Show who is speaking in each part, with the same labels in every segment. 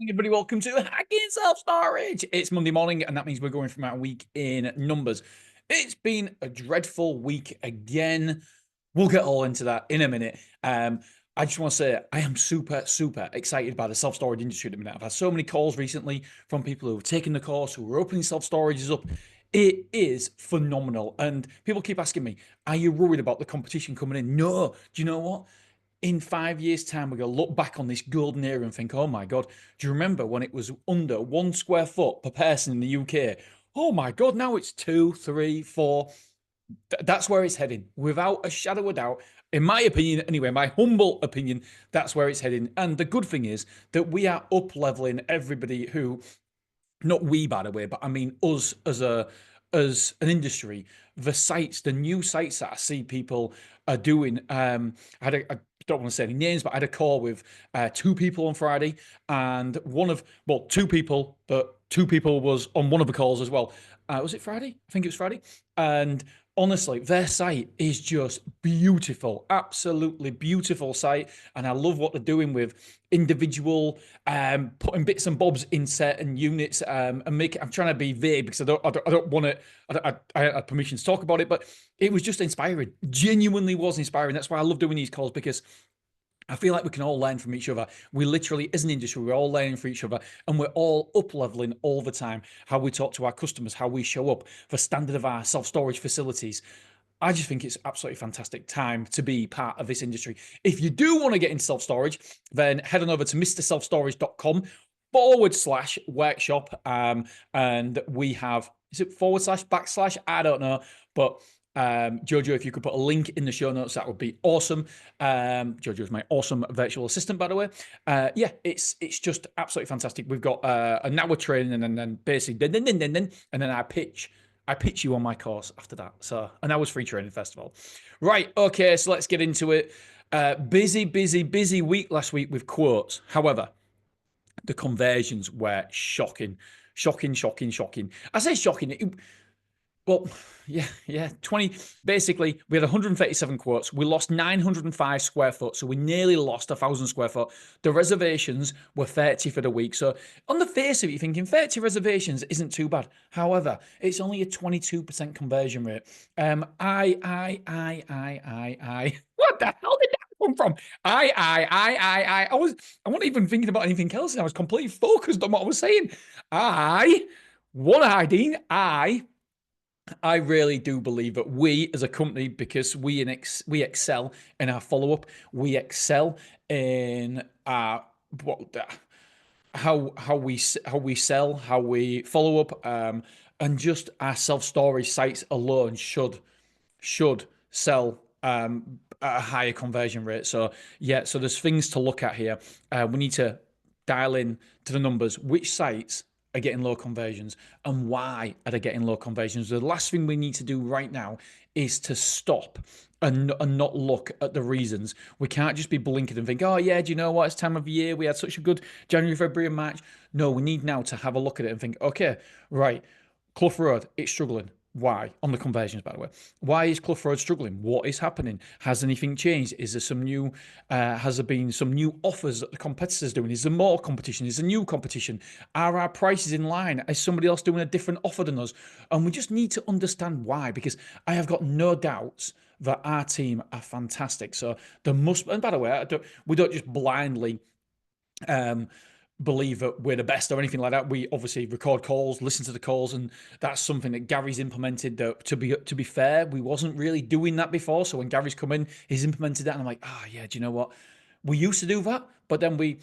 Speaker 1: Everybody, welcome to Hacking Self Storage. It's Monday morning, and that means we're going from our week in numbers. It's been a dreadful week again. We'll get all into that in a minute. I just want to say I am super excited by the self storage industry at the minute. I've had so many calls recently from people who have taken the course, who are opening self storages up. It is phenomenal, and people keep asking me, "Are you worried about the competition coming in?" No. Do you know what? In 5 years' time, we're going to look back on this golden era and think, oh my God, do you remember when it was under 1 square foot per person in the UK? Oh my God, now it's two, three, four. That's where it's heading, without a shadow of a doubt. In my opinion, anyway, my humble opinion, that's where it's heading. And the good thing is that we are up leveling everybody who, not we by the way, but I mean us as an industry, the sites, the new sites that I see people are doing. I don't want to say any names, but I had a call with two people on Friday, and two people, but two people was on one of the calls as well. Was it Friday? I think it was Friday. And honestly, their site is just beautiful, absolutely beautiful site, and I love what they're doing with individual putting bits and bobs in certain units and make. I'm trying to be vague because I don't want to. I had permission to talk about it, but it was just inspiring. Genuinely was inspiring. That's why I love doing these calls, because I feel like we can all learn from each other. We literally, as an industry, we're all learning from each other, and we're all up leveling all the time. How we talk to our customers, how we show up, the standard of our self storage facilities. I just think it's absolutely fantastic time to be part of this industry. If you do want to get into self storage, then head on over to mrselfstorage.com/workshop. And we have, is it forward slash backslash? I don't know. But Jojo, if you could put a link in the show notes, that would be awesome. Jojo is my awesome virtual assistant, by the way. Yeah, it's just absolutely fantastic. We've got an hour training, and then basically, and then I pitch you on my course after that. So an hour's free training festival. Right, okay, so let's get into it. Busy week last week with quotes. However, the conversions were shocking. Shocking. I say shocking. Well, yeah. 20. Basically, we had 137 quotes. We lost 905 square foot, so we nearly lost 1,000 square foot. The reservations were 30 for the week. So, on the face of it, you're thinking 30 reservations isn't too bad. However, it's only a 22% conversion rate. What the hell did that come from? I wasn't even thinking about anything else, and I was completely focused on what I was saying. Dean? I really do believe that we, as a company, because we excel in our follow up, we excel in our how we sell, how we follow up, and just our self storage sites alone should sell at a higher conversion rate. So yeah, so there's things to look at here. We need to dial in to the numbers. Which sites are getting low conversions and why are they getting low conversions? The last thing we need to do right now is to stop and not look at the reasons. We can't just be blinking and think, oh yeah, do you know what? It's time of year. We had such a good January, February, and March. No, we need now to have a look at it and think, okay, right, Clough Road, it's struggling. Why? On the conversions, by the way. Why is Clough Road struggling? What is happening? Has anything changed? Is there some new, has there been some new offers that the competitors doing? Is there more competition? Is there new competition? Are our prices in line? Is somebody else doing a different offer than us? And we just need to understand why, because I have got no doubts that our team are fantastic. So there must, and by the way, we don't just blindly um, believe that we're the best or anything like that. We obviously record calls, listen to the calls, and that's something that Gary's implemented. That to be fair, we wasn't really doing that before. So when Gary's come in, he's implemented that, and I'm like, yeah, do you know what? We used to do that, but then we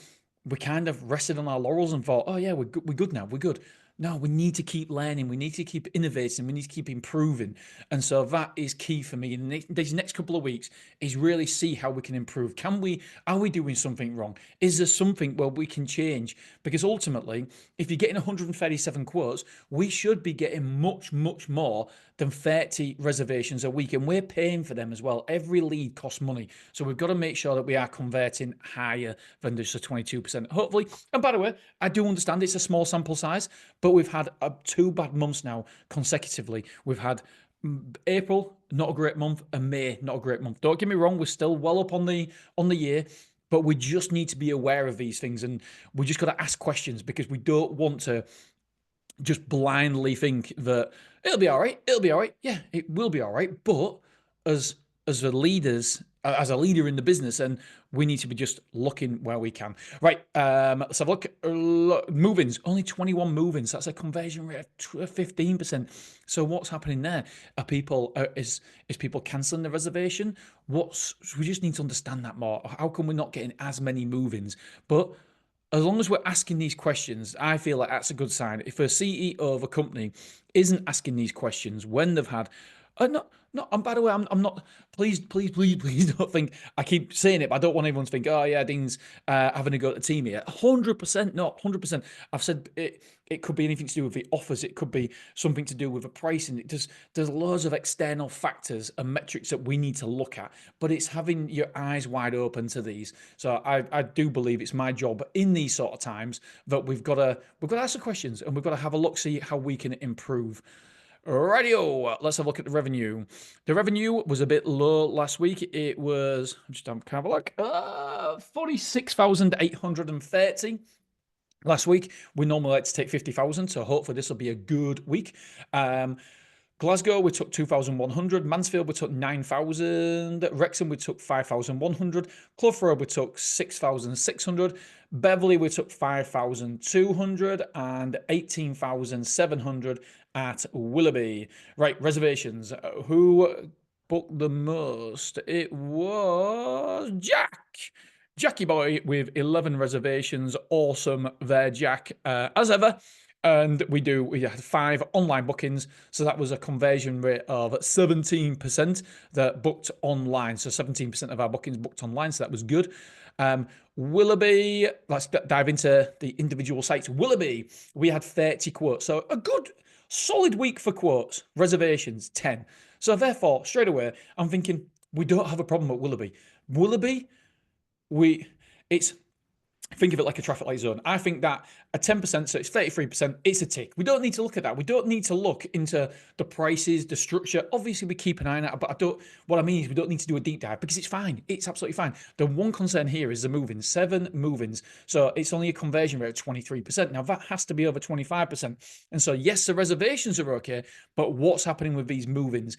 Speaker 1: kind of rested on our laurels and thought, oh yeah, we're good now, we're good. No, we need to keep learning. We need to keep innovating. We need to keep improving. And so that is key for me in these next couple of weeks is really see how we can improve. Are we doing something wrong? Is there something where we can change? Because ultimately, if you're getting 137 quotes, we should be getting much more than 30 reservations a week. And we're paying for them as well. Every lead costs money. So we've got to make sure that we are converting higher than just a 22%. Hopefully, and by the way, I do understand it's a small sample size, but we've had two bad months now consecutively. We've had April, not a great month, and May, not a great month. Don't get me wrong, we're still well up on the year, But we just need to be aware of these things, and we just got to ask questions, because we don't want to just blindly think that it'll be all right. It'll be all right. Yeah, it will be all right. But as as a leaders, as a leader in the business, and we need to be just looking where we can. Right. Let's have a look. Move-ins, only 21 move-ins. That's a conversion rate of 15%. So what's happening there? Are people is people cancelling the reservation? We just need to understand that more. How come we're not getting as many move-ins? But as long as we're asking these questions, I feel like that's a good sign. If a CEO of a company isn't asking these questions when they've had, no, and by the way, I'm not. Please don't think I keep saying it, but I don't want everyone to think, oh yeah, Dean's having a go at the team here. 100%, not 100%. I've said it. It could be anything to do with the offers. It could be something to do with the pricing. There's loads of external factors and metrics that we need to look at, but it's having your eyes wide open to these. So I do believe it's my job in these sort of times that we've got to ask the questions, and we've got to have a look, see how we can improve. Radio. Let's have a look at the revenue. The revenue was a bit low last week. It was, just have a look, 46,830. Last week, we normally like to take 50,000, so hopefully this will be a good week. Glasgow, we took 2,100. Mansfield, we took 9,000. Wrexham, we took 5,100. Cloughford, we took 6,600. Beverley, we took 5,200 and 18,700 at Willoughby. Right, reservations. Who booked the most? It was Jack. Jackie Boy with 11 reservations. Awesome there, Jack, as ever. And we had 5 online bookings. So that was a conversion rate of 17% that booked online. So 17% of our bookings booked online. So that was good. Willoughby, let's dive into the individual sites. Willoughby, we had 30 quotes. So a good, solid week for quotes. Reservations, 10. So therefore, straight away, I'm thinking, we don't have a problem at Willoughby. Willoughby, it's think of it like a traffic light zone. I think that a 10%, so it's 33%, it's a tick. We don't need to look at that. We don't need to look into the prices, the structure. Obviously, we keep an eye on it, but what I mean is we don't need to do a deep dive, because it's fine. It's absolutely fine. The one concern here is the move-ins, 7 move-ins. So it's only a conversion rate of 23%. Now, that has to be over 25%. And so, yes, the reservations are okay, but what's happening with these move-ins?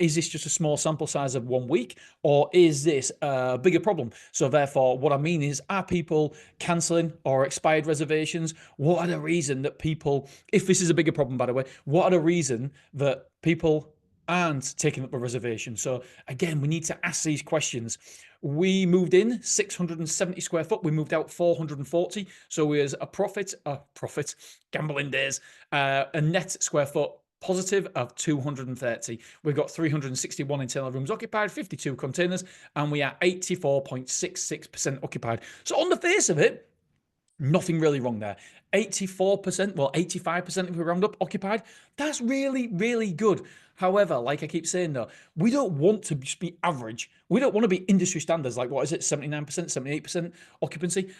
Speaker 1: Is this just a small sample size of 1 week, or is this a bigger problem? So therefore, what I mean is, are people cancelling or expired reservations? What are the reason that people, if this is a bigger problem, by the way, what are the reason that people aren't taking up a reservation? So again, we need to ask these questions. We moved in 670 square foot. We moved out 440. So we was a profit, gambling days, a net square foot positive of 230. We've got 361 internal rooms occupied, 52 containers, and we are 84.66% occupied. So on the face of it, nothing really wrong there. 84%, well, 85% if we round up occupied. That's really, really good. However, like I keep saying though, we don't want to just be average. We don't want to be industry standards, like what is it, 79%, 78% occupancy.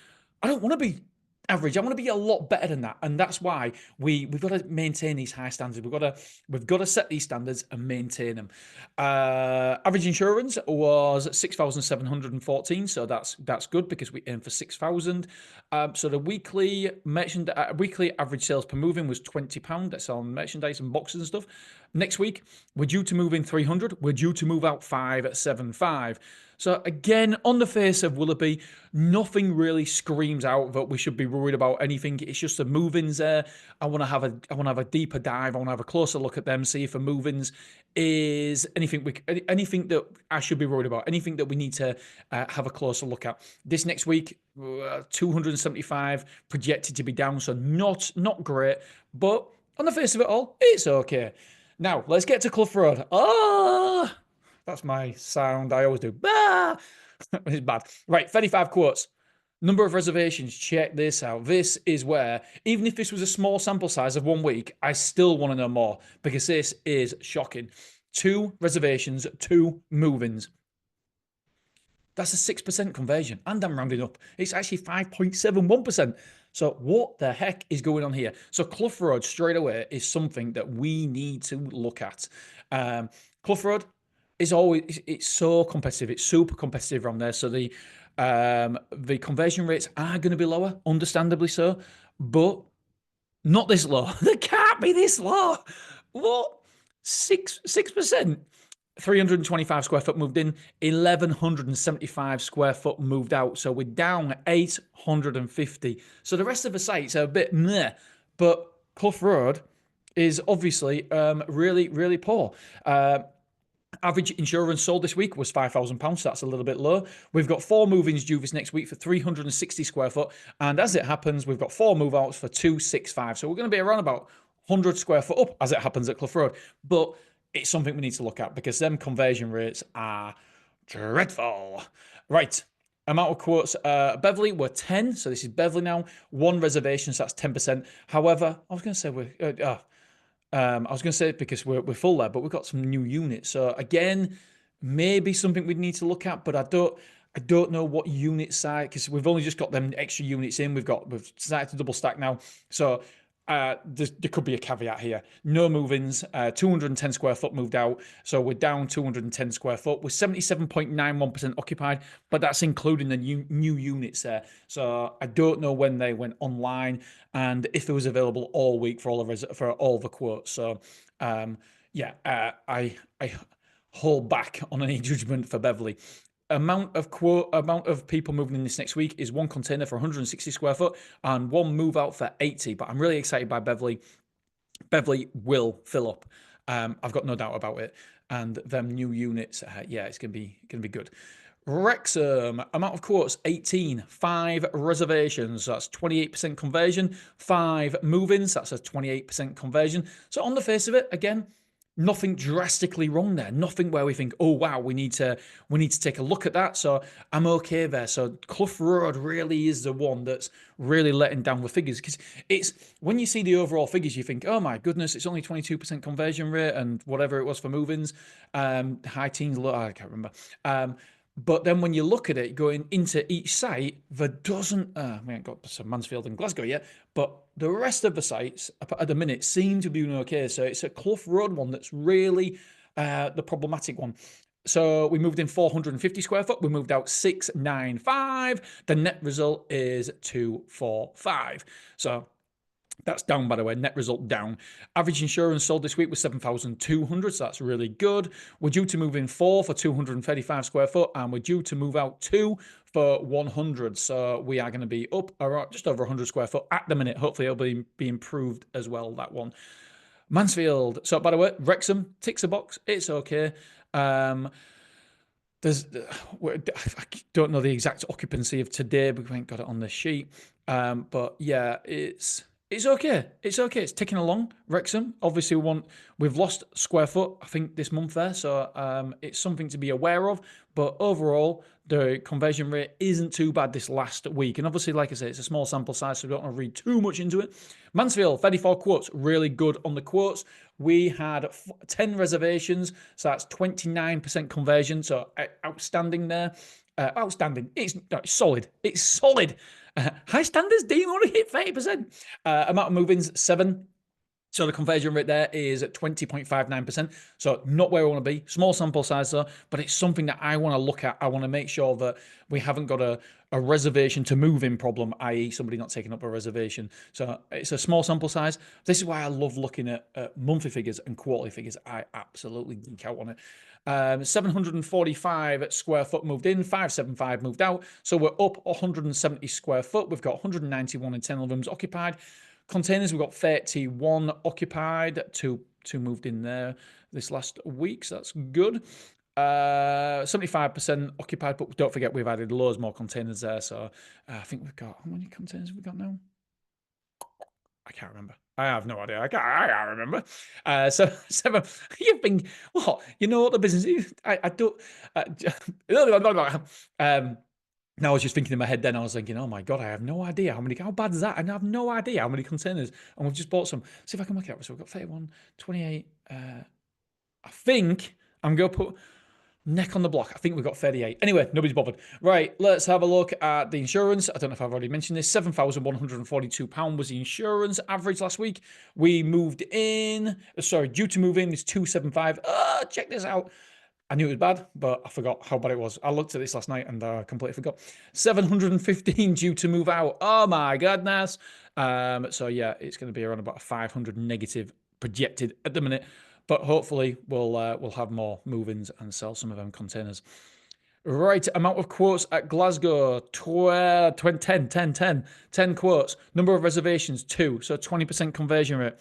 Speaker 1: I don't want to be average. I want to be a lot better than that, and that's why we've got to maintain these high standards. We've got to set these standards and maintain them. Average insurance was 6,714, so that's good, because we aim for 6,000. So the weekly average sales per move-in was £20. That's on merchandise and boxes and stuff. Next week, we're due to move in 300. We're due to move out 575. So again, on the face of Willoughby, nothing really screams out that we should be worried about anything. It's just the move-ins there. I want to have a deeper dive. I want to have a closer look at them, see if the move-ins is anything that I should be worried about, anything that we need to have a closer look at. This next week, 275 projected to be down, so not great, but on the face of it all, it's okay. Now, let's get to Clough Road. That's my sound. I always do. It's bad. Right, 35 quotes. Number of reservations. Check this out. This is where, even if this was a small sample size of 1 week, I still want to know more, because this is shocking. 2 reservations, 2 move-ins. That's a 6% conversion, and I'm rounding up. It's actually 5.71%. So what the heck is going on here? So Clough Road straight away is something that we need to look at. Clough Road is it's so competitive. It's super competitive around there. So the The conversion rates are going to be lower, understandably so, but not this low. They can't be this low. What? 6%. 325 square foot moved in, 1,175 square foot moved out. So we're down 850. So the rest of the sites are a bit meh, but Clough Road is obviously really, really poor. Average insurance sold this week was £5,000. So that's a little bit low. We've got 4 move-ins due this next week for 360 square foot. And as it happens, we've got 4 move-outs for 265. So we're going to be around about 100 square foot up as it happens at Clough Road. But it's something we need to look at because them conversion rates are dreadful. Right. Amount of quotes. Beverly were 10. So this is Beverly now. 1 reservation. So that's 10%. However, I was going to say we're... I was going to say it because we're full there, but we've got some new units. So again, maybe something we'd need to look at, but I don't know what unit size because we've only just got them extra units in. We've started to double stack now, so there could be a caveat here. No move-ins, 210 square foot moved out, so we're down 210 square foot. We're 77.91% occupied, but that's including the new units there. So I don't know when they went online and if it was available all week for all the quotes. So I hold back on any judgment for Beverly. Amount of people moving in this next week is 1 container for 160 square foot and 1 move out for 80. But I'm really excited by Beverly. Beverly will fill up. I've got no doubt about it. And them new units, it's gonna be good. Wrexham, amount of quotes 18, 5 reservations, so that's 28% conversion, 5 move-ins, that's a 28% conversion. So on the face of it, again, nothing drastically wrong there. Nothing where we think, oh wow, we need to take a look at that. So I'm okay there. So Clough Road really is the one that's really letting down the figures because it's when you see the overall figures, you think, oh my goodness, it's only 22% conversion rate and whatever it was for move-ins, high teens, low, I can't remember. But then when you look at it, going into each site, there doesn't, we ain't got some Mansfield and Glasgow yet, but the rest of the sites at the minute seem to be doing okay. So it's a Clough Road one that's really the problematic one. So we moved in 450 square foot. We moved out 695. The net result is 245. So that's down, by the way. Net result down. Average insurance sold this week was 7,200, so that's really good. We're due to move in 4 for 235 square foot, and we're due to move out 2 for 100. So we are going to be up just over 100 square foot at the minute. Hopefully it'll be improved as well, that one. Mansfield. So, by the way, Wrexham ticks a box. It's okay. I don't know the exact occupancy of today, but we ain't got it on the sheet. But yeah, it's okay. It's okay. It's ticking along. Wrexham, obviously, we've lost square foot, I think, this month there. So it's something to be aware of. But overall, the conversion rate isn't too bad this last week. And obviously, like I say, it's a small sample size, so we don't want to read too much into it. Mansfield, 34 quotes. Really good on the quotes. We had 10 reservations, so that's 29% conversion. So outstanding there. Outstanding. It's solid. It's solid. High standards, do you want to hit 30%? Amount of move-ins, 7. So the conversion rate there is at 20.59%. So not where we want to be. Small sample size though, but it's something that I want to look at. I want to make sure that we haven't got a reservation to move in problem, i.e. somebody not taking up a reservation. So it's a small sample size. This is why I love looking at monthly figures and quarterly figures. I absolutely geek out on it. 745 square foot moved in, 575 moved out. So we're up 170 square foot. We've got 191 internal rooms occupied. Containers, we've got 31 occupied, two moved in there this last week, so that's good. 75% occupied, but don't forget we've added loads more containers there. So I think we've got, how many containers have we got now? I can't remember. I have no idea. I can't remember. So 7. You think what? You know what the business is? I don't. Now I was just thinking in my head. Then I was thinking, oh my god, I have no idea how bad is that? I have no idea how many containers, and we've just bought some. See if I can work it out. So we've got 31, 28. I think I'm going to put neck on the block. I think we've got 38. Anyway, nobody's bothered. Right, let's have a look at the insurance. I don't know if I've already mentioned this. £7,142 was the insurance average last week. We moved in, due to move in is 275. Check this out. I knew it was bad, but I forgot how bad it was. I looked at this last night and I completely forgot. 715 due to move out. Oh my goodness. So yeah, it's going to be around about a 500 negative projected at the minute, but hopefully we'll have more move-ins and sell some of them containers. Right, amount of quotes at Glasgow, 12, 20, 10, 10, 10, 10 quotes. Number of reservations, 2, so 20% conversion rate.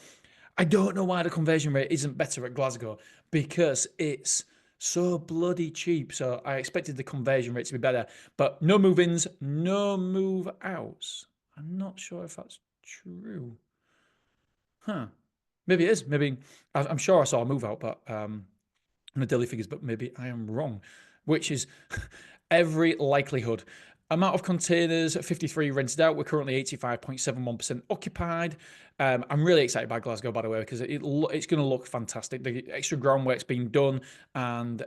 Speaker 1: I don't know why the conversion rate isn't better at Glasgow, because it's so bloody cheap. So I expected the conversion rate to be better, but no move-ins, no move-outs. I'm not sure if that's true. Huh. Maybe it is. Maybe I'm sure I saw a move-out, but the daily figures, but maybe I am wrong, which is every likelihood. Amount of containers, 53 rented out. We're currently 85.71% occupied. I'm really excited by Glasgow, by the way, because it's going to look fantastic. The extra groundwork's been done, and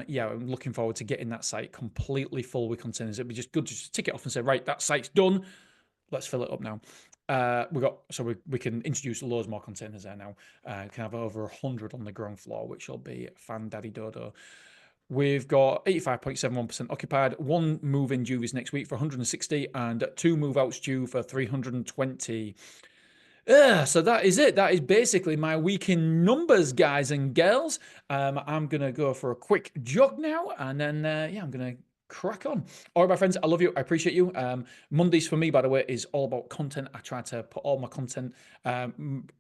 Speaker 1: yeah, I'm looking forward to getting that site completely full with containers. It'd be just good to just tick it off and say, right, that site's done. Let's fill it up now. We can introduce loads more containers there now. We can have over 100 on the ground floor, which will be fan daddy dodo. We've got 85.71% occupied. 1 move-in due this next week for 160, and 2 move-outs due for 320. So that is it. That is basically my week in numbers, guys and girls. I'm going to go for a quick jog now, and then, yeah, I'm going to crack on. All right, my friends, I love you. I appreciate you. Mondays for me, by the way, is all about content. I try to put all my content,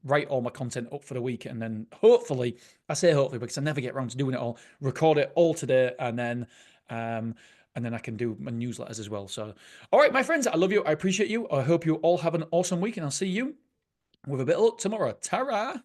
Speaker 1: write all my content up for the week, and then hopefully, I say hopefully because I never get around to doing it all, record it all today, and then I can do my newsletters as well. So, all right, my friends, I love you. I appreciate you. I hope you all have an awesome week, and I'll see you with a bit of luck tomorrow. Ta-ra!